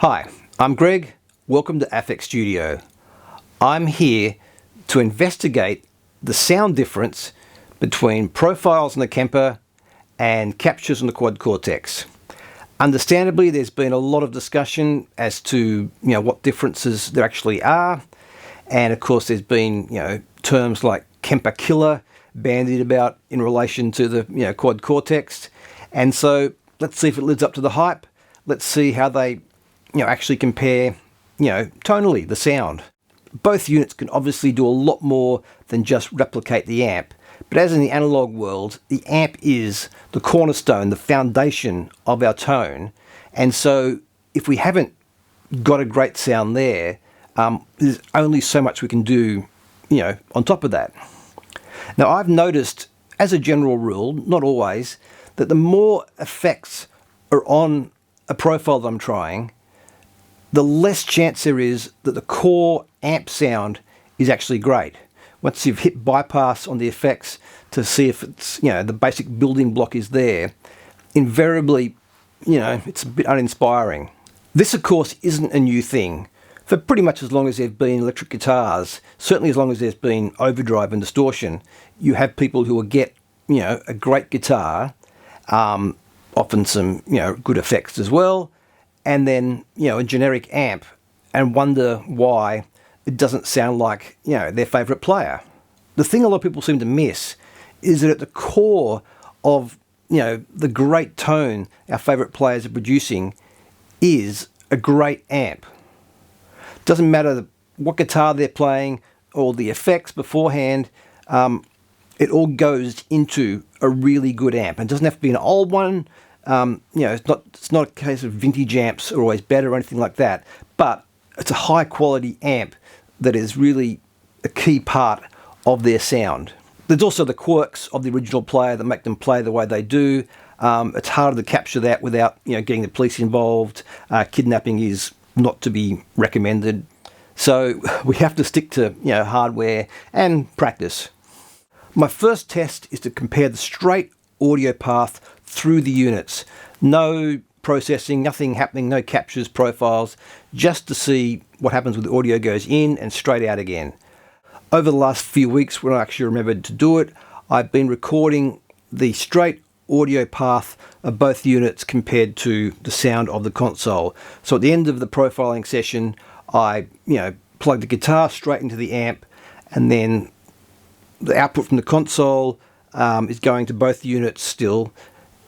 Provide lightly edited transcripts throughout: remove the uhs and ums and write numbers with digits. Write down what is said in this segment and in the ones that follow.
Hi, I'm Greg. Welcome to Affect Studio. I'm here to investigate the sound difference between profiles on the Kemper and captures on the quad Cortex. Understandably, there's been a lot of discussion as to what differences there actually are, and of course there's been terms like Kemper killer bandied about in relation to the quad Cortex, and so let's see if it lives up to the hype. Let's see how they actually compare, tonally, the sound. Both units can obviously do a lot more than just replicate the amp, but as in the analog world, the amp is the cornerstone, the foundation of our tone, and so if we haven't got a great sound there, there's only so much we can do, on top of that. Now, I've noticed, as a general rule, not always, that the more effects are on a profile that I'm trying, the less chance there is that the core amp sound is actually great. Once you've hit bypass on the effects to see if it's, the basic building block is there, invariably, it's a bit uninspiring. This, of course, isn't a new thing. For pretty much as long as there have been electric guitars, certainly as long as there's been overdrive and distortion, you have people who will get, a great guitar, often some, good effects as well, and then, a generic amp, and wonder why it doesn't sound like, their favourite player. The thing a lot of people seem to miss is that at the core of, the great tone our favourite players are producing is a great amp. Doesn't matter what guitar they're playing or the effects beforehand, it all goes into a really good amp. It doesn't have to be an old one. It's not a case of vintage amps are always better or anything like that, but it's a high quality amp that is really a key part of their sound. There's also the quirks of the original player that make them play the way they do. It's harder to capture that without getting the police involved. Kidnapping is not to be recommended. So we have to stick to hardware and practice. My first test is to compare the straight audio path through the units. No processing, nothing happening, no captures, profiles, just to see what happens when the audio goes in and straight out again. Over the last few weeks, when I actually remembered to do it, I've been recording the straight audio path of both units compared to the sound of the console. So at the end of the profiling session, I plug the guitar straight into the amp, and then the output from the console is going to both units still,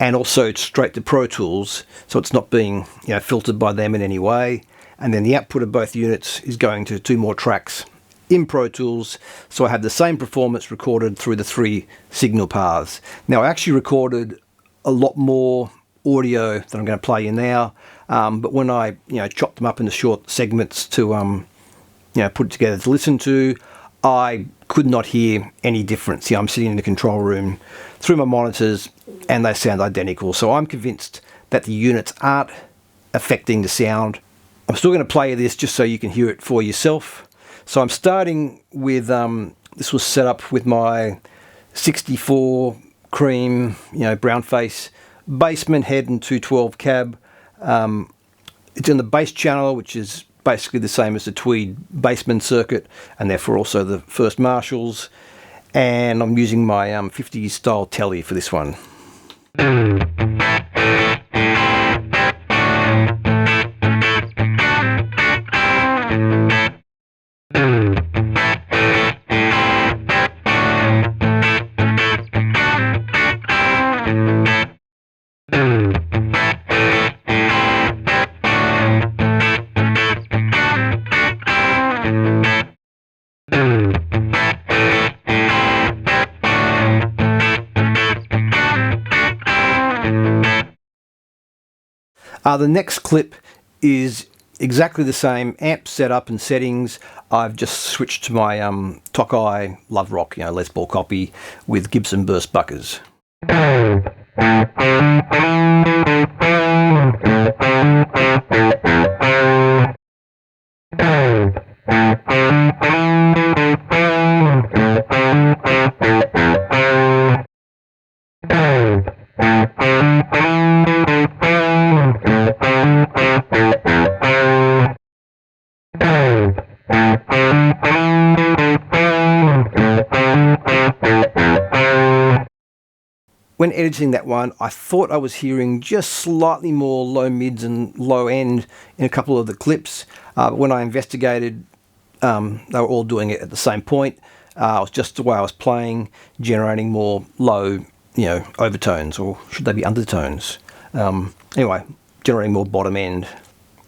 and also straight to Pro Tools, so it's not being filtered by them in any way. And then the output of both units is going to 2 more tracks in Pro Tools, so I have the same performance recorded through the 3 signal paths. Now, I actually recorded a lot more audio that I'm going to play you now, but when I chopped them up into short segments to put it together to listen to, I could not hear any difference. I'm sitting in the control room through my monitors and they sound identical. So I'm convinced that the units aren't affecting the sound. I'm still going to play this just so you can hear it for yourself. So I'm starting with, this was set up with my 64 cream, brown face, Bassman head and 212 cab. It's in the bass channel, which is basically the same as the Tweed Bassman circuit, and therefore also the first Marshalls. And I'm using my 50s style Tele for this one. The next clip is exactly the same amp setup and settings. I've just switched to my Tokai Love Rock, Les Paul copy with Gibson burst buckers. when editing that one, I thought I was hearing just slightly more low mids and low end in a couple of the clips. When I investigated, they were all doing it at the same point. It was just the way I was playing, generating more low, overtones, or should they be undertones? Anyway, generating more bottom end.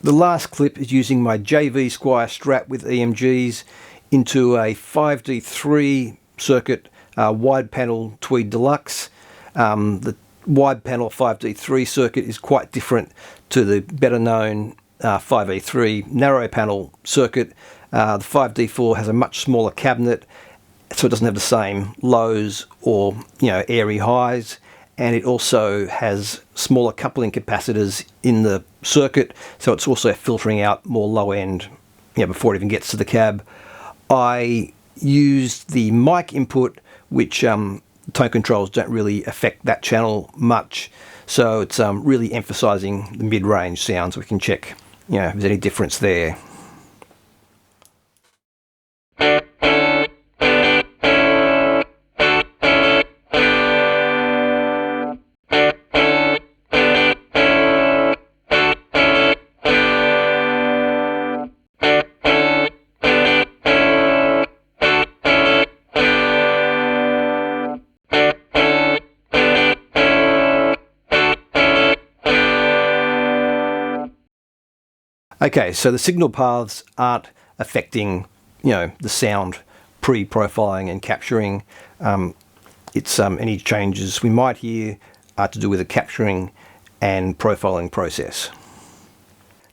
The last clip is using my JV Squire Strat with EMGs into a 5D3 circuit, wide panel Tweed Deluxe. The wide panel 5D3 circuit is quite different to the better known 5E3 narrow panel circuit. The 5D4 has a much smaller cabinet, so it doesn't have the same lows or airy highs, and it also has smaller coupling capacitors in the circuit, so it's also filtering out more low end before it even gets to the cab. I used the mic input, which tone controls don't really affect that channel much, so it's really emphasizing the mid-range sounds. We can check if there's any difference there. Okay, so the signal paths aren't affecting, the sound pre-profiling and capturing. It's any changes we might hear are to do with the capturing and profiling process.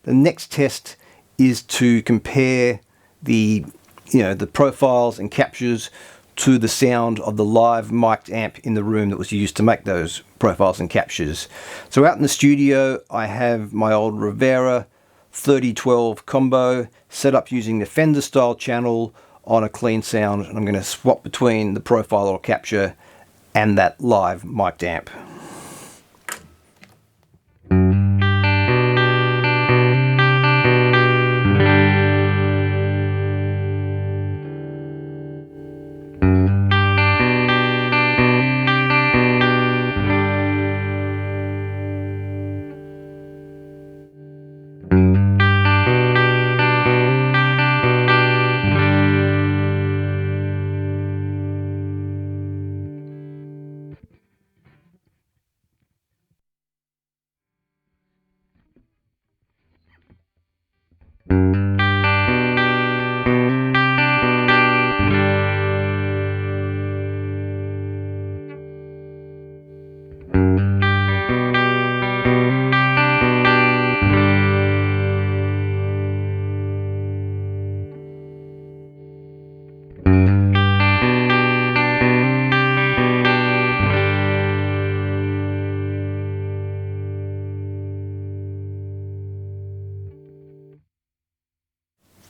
The next test is to compare the, the profiles and captures to the sound of the live mic'd amp in the room that was used to make those profiles and captures. So out in the studio, I have my old Rivera 3012 combo set up using the Fender style channel on a clean sound, and I'm going to swap between the profile or capture and that live mic'd amp.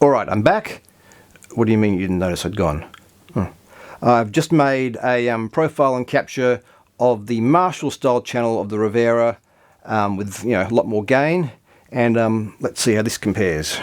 Alright, I'm back. What do you mean you didn't notice I'd gone? I've just made a profile and capture of the Marshall style channel of the Rivera with a lot more gain, and let's see how this compares.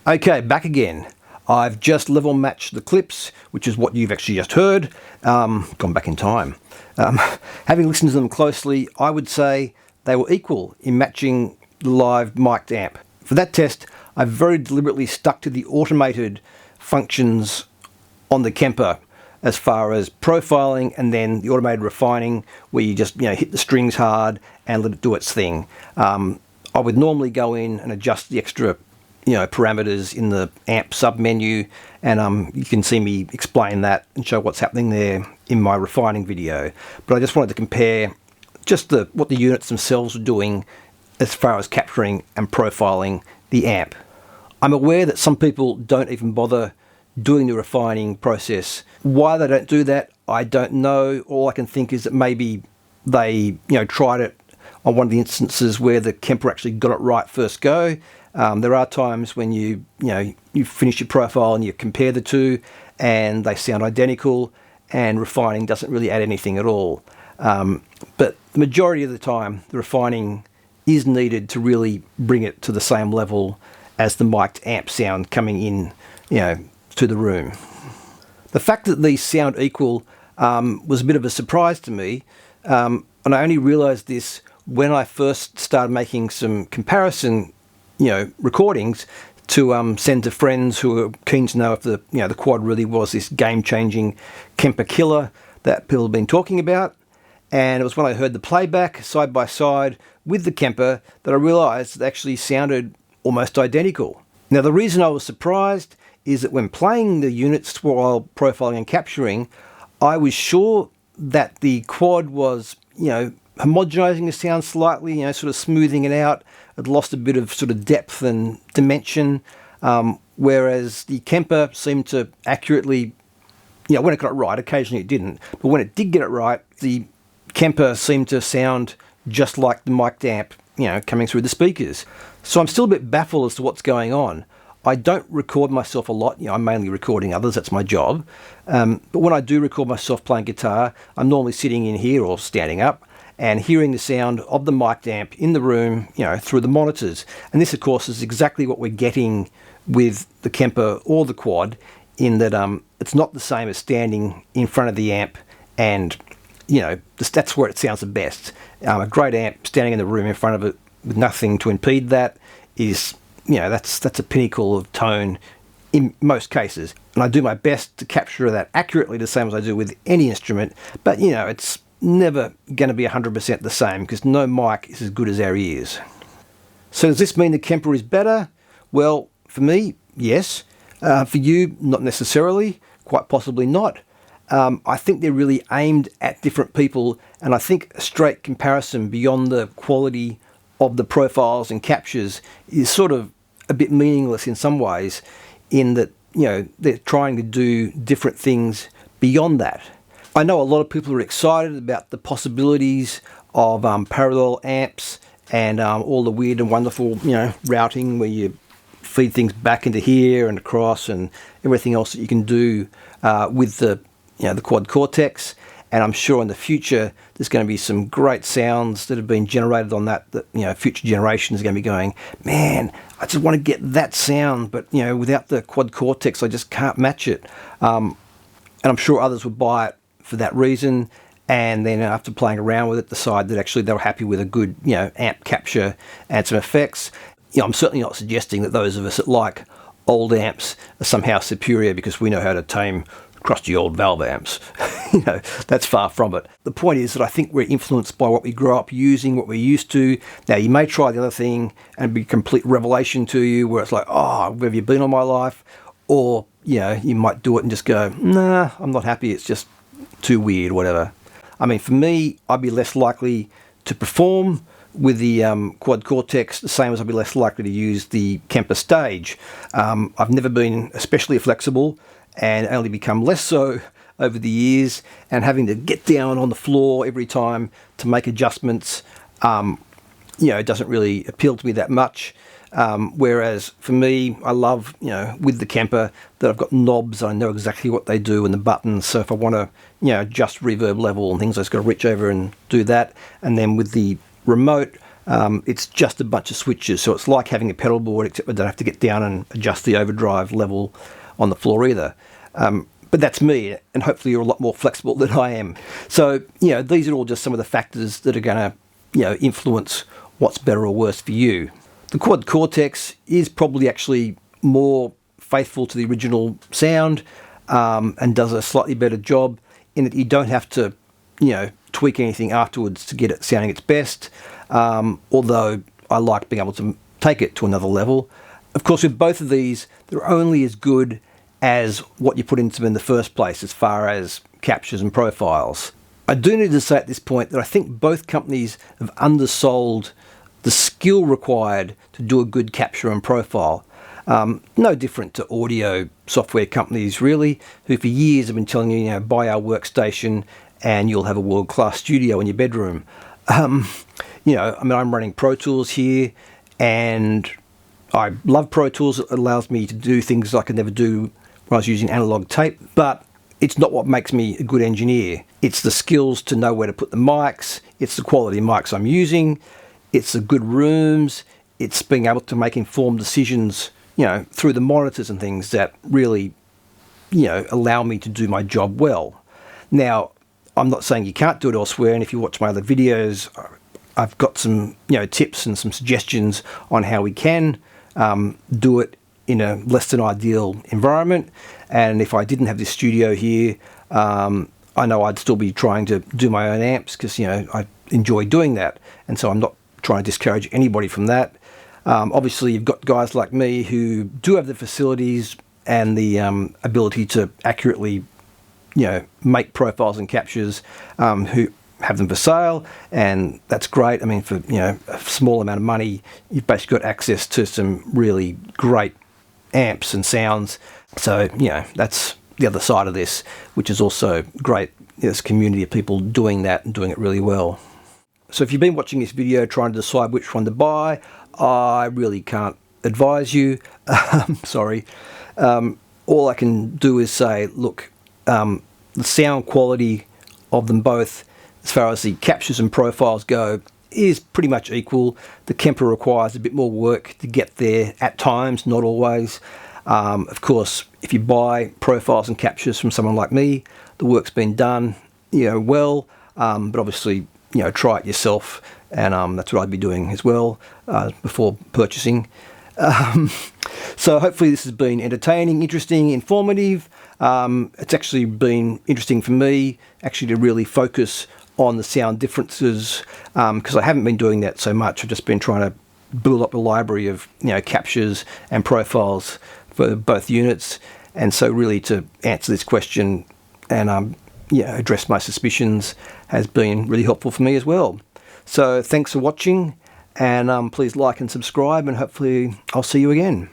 Okay, back again. I've just level matched the clips, which is what you've actually just heard. Gone back in time. Having listened to them closely, I would say they were equal in matching the live mic'd amp. For that test, I very deliberately stuck to the automated functions on the Kemper as far as profiling and then the automated refining where you just hit the strings hard and let it do its thing. I would normally go in and adjust the extra parameters in the amp sub-menu, and you can see me explain that and show what's happening there in my refining video. But I just wanted to compare just what the units themselves are doing as far as capturing and profiling the amp. I'm aware that some people don't even bother doing the refining process. Why they don't do that, I don't know. All I can think is that maybe they tried it on one of the instances where the Kemper actually got it right first go. There are times when you finish your profile and you compare the two and they sound identical, and refining doesn't really add anything at all. But the majority of the time, the refining is needed to really bring it to the same level as the mic'd amp sound coming in, to the room. The fact that these sound equal was a bit of a surprise to me, and I only realised this when I first started making some comparison recordings to send to friends who were keen to know if the quad really was this game-changing Kemper killer that people have been talking about. And it was when I heard the playback side by side with the Kemper that I realised it actually sounded almost identical. Now, the reason I was surprised is that when playing the units while profiling and capturing, I was sure that the quad was homogenizing the sound slightly, sort of smoothing it out. It lost a bit of sort of depth and dimension, whereas the Kemper seemed to accurately, when it got it right, occasionally it didn't, but when it did get it right, the Kemper seemed to sound just like the mic'd amp, coming through the speakers. So I'm still a bit baffled as to what's going on. I don't record myself a lot. I'm mainly recording others. That's my job. But when I do record myself playing guitar, I'm normally sitting in here or standing up and hearing the sound of the mic'd amp in the room, through the monitors. And this, of course, is exactly what we're getting with the Kemper or the quad, in that it's not the same as standing in front of the amp and, that's where it sounds the best. A great amp standing in the room in front of it with nothing to impede that is, that's a pinnacle of tone in most cases. And I do my best to capture that accurately, the same as I do with any instrument, but it's never going to be 100% the same because no mic is as good as our ears. So does this mean the Kemper is better? Well, for me, yes. For you, not necessarily, quite possibly not. I think they're really aimed at different people, and I think a straight comparison beyond the quality of the profiles and captures is sort of a bit meaningless in some ways, in that they're trying to do different things beyond that. I know a lot of people are excited about the possibilities of parallel amps and all the weird and wonderful routing where you feed things back into here and across and everything else that you can do with the quad Cortex. And I'm sure in the future there's going to be some great sounds that have been generated on that future generations are going to be going, man, I just want to get that sound, but without the quad Cortex I just can't match it. And I'm sure others would buy it for that reason, and then after playing around with it decide that actually they were happy with a good amp capture and some effects. I'm certainly not suggesting that those of us that like old amps are somehow superior because we know how to tame crusty old valve amps. That's far from it. The point is that I think we're influenced by what we grow up using, what we're used to. Now, you may try the other thing and be a complete revelation to you where it's like, oh, where have you been all my life? Or, you might do it and just go, nah, I'm not happy. It's just too weird, whatever. I mean, for me, I'd be less likely to perform with the quad Cortex, the same as I'd be less likely to use the Kemper Stage. I've never been especially flexible, and only become less so over the years, and having to get down on the floor every time to make adjustments, it doesn't really appeal to me that much. Whereas for me, I love, with the Kemper, that I've got knobs, I know exactly what they do, and the buttons, so if I want to, adjust reverb level and things, I just got to reach over and do that. And then with the remote, It's just a bunch of switches, so it's like having a pedal board, except I don't have to get down and adjust the overdrive level on the floor either. But that's me, and hopefully you're a lot more flexible than I am. So, these are all just some of the factors that are going to, influence what's better or worse for you. The Quad Cortex is probably actually more faithful to the original sound, and does a slightly better job in that you don't have to, tweak anything afterwards to get it sounding its best, although I like being able to take it to another level. Of course, with both of these, they're only as good as what you put into them in the first place as far as captures and profiles. I do need to say at this point that I think both companies have undersold the skill required to do a good capture and profile. No different to audio software companies, really, who for years have been telling you, buy our workstation and you'll have a world-class studio in your bedroom. I'm running Pro Tools here, and I love Pro Tools. It allows me to do things I could never do when I was using analog tape, but it's not what makes me a good engineer. It's the skills to know where to put the mics, it's the quality of mics I'm using, it's the good rooms, it's being able to make informed decisions, through the monitors and things that really, allow me to do my job well. Now, I'm not saying you can't do it elsewhere, and if you watch my other videos, I've got some, tips and some suggestions on how we can do it in a less than ideal environment. And if I didn't have this studio here, I know I'd still be trying to do my own amps because, I enjoy doing that. And so I'm not trying to discourage anybody from that. Obviously, you've got guys like me who do have the facilities and the ability to accurately, make profiles and captures, who have them for sale, and that's great. I mean, for a small amount of money, you've basically got access to some really great amps and sounds. So that's the other side of this, which is also great. There's a community of people doing that and doing it really well. So if you've been watching this video trying to decide which one to buy, I really can't advise you. Sorry. All I can do is say, look, the sound quality of them both, as far as the captures and profiles go, is pretty much equal. The Kemper requires a bit more work to get there at times, not always. Of course, if you buy profiles and captures from someone like me, the work's been done, well, but obviously, try it yourself, and that's what I'd be doing as well before purchasing. So hopefully this has been entertaining, interesting, informative. It's actually been interesting for me actually to really focus on the sound differences, because I haven't been doing that so much. I've just been trying to build up a library of captures and profiles for both units, and so really to answer this question and address my suspicions has been really helpful for me as well. So thanks for watching, and please like and subscribe, and hopefully I'll see you again.